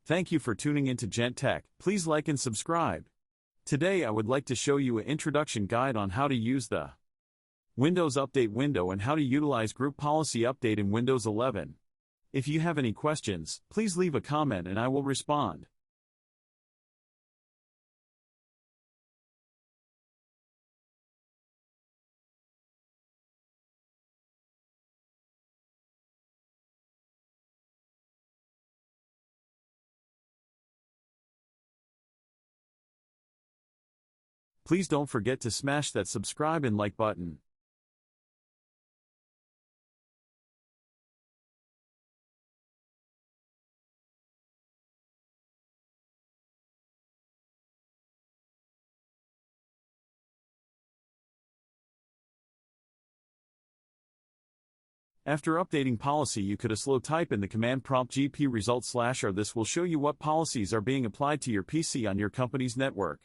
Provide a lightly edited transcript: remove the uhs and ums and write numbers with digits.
Thank you for tuning into Jent Tech. Please like and subscribe. Today I would like to show you an introduction guide on how to use the Windows Update window and how to utilize Group Policy Update in Windows 11. If you have any questions, please leave a comment and I will respond. Please don't forget to smash that subscribe and like button. After updating policy, you could slow type in the command prompt gp result /r. This will show you what policies are being applied to your PC on your company's network.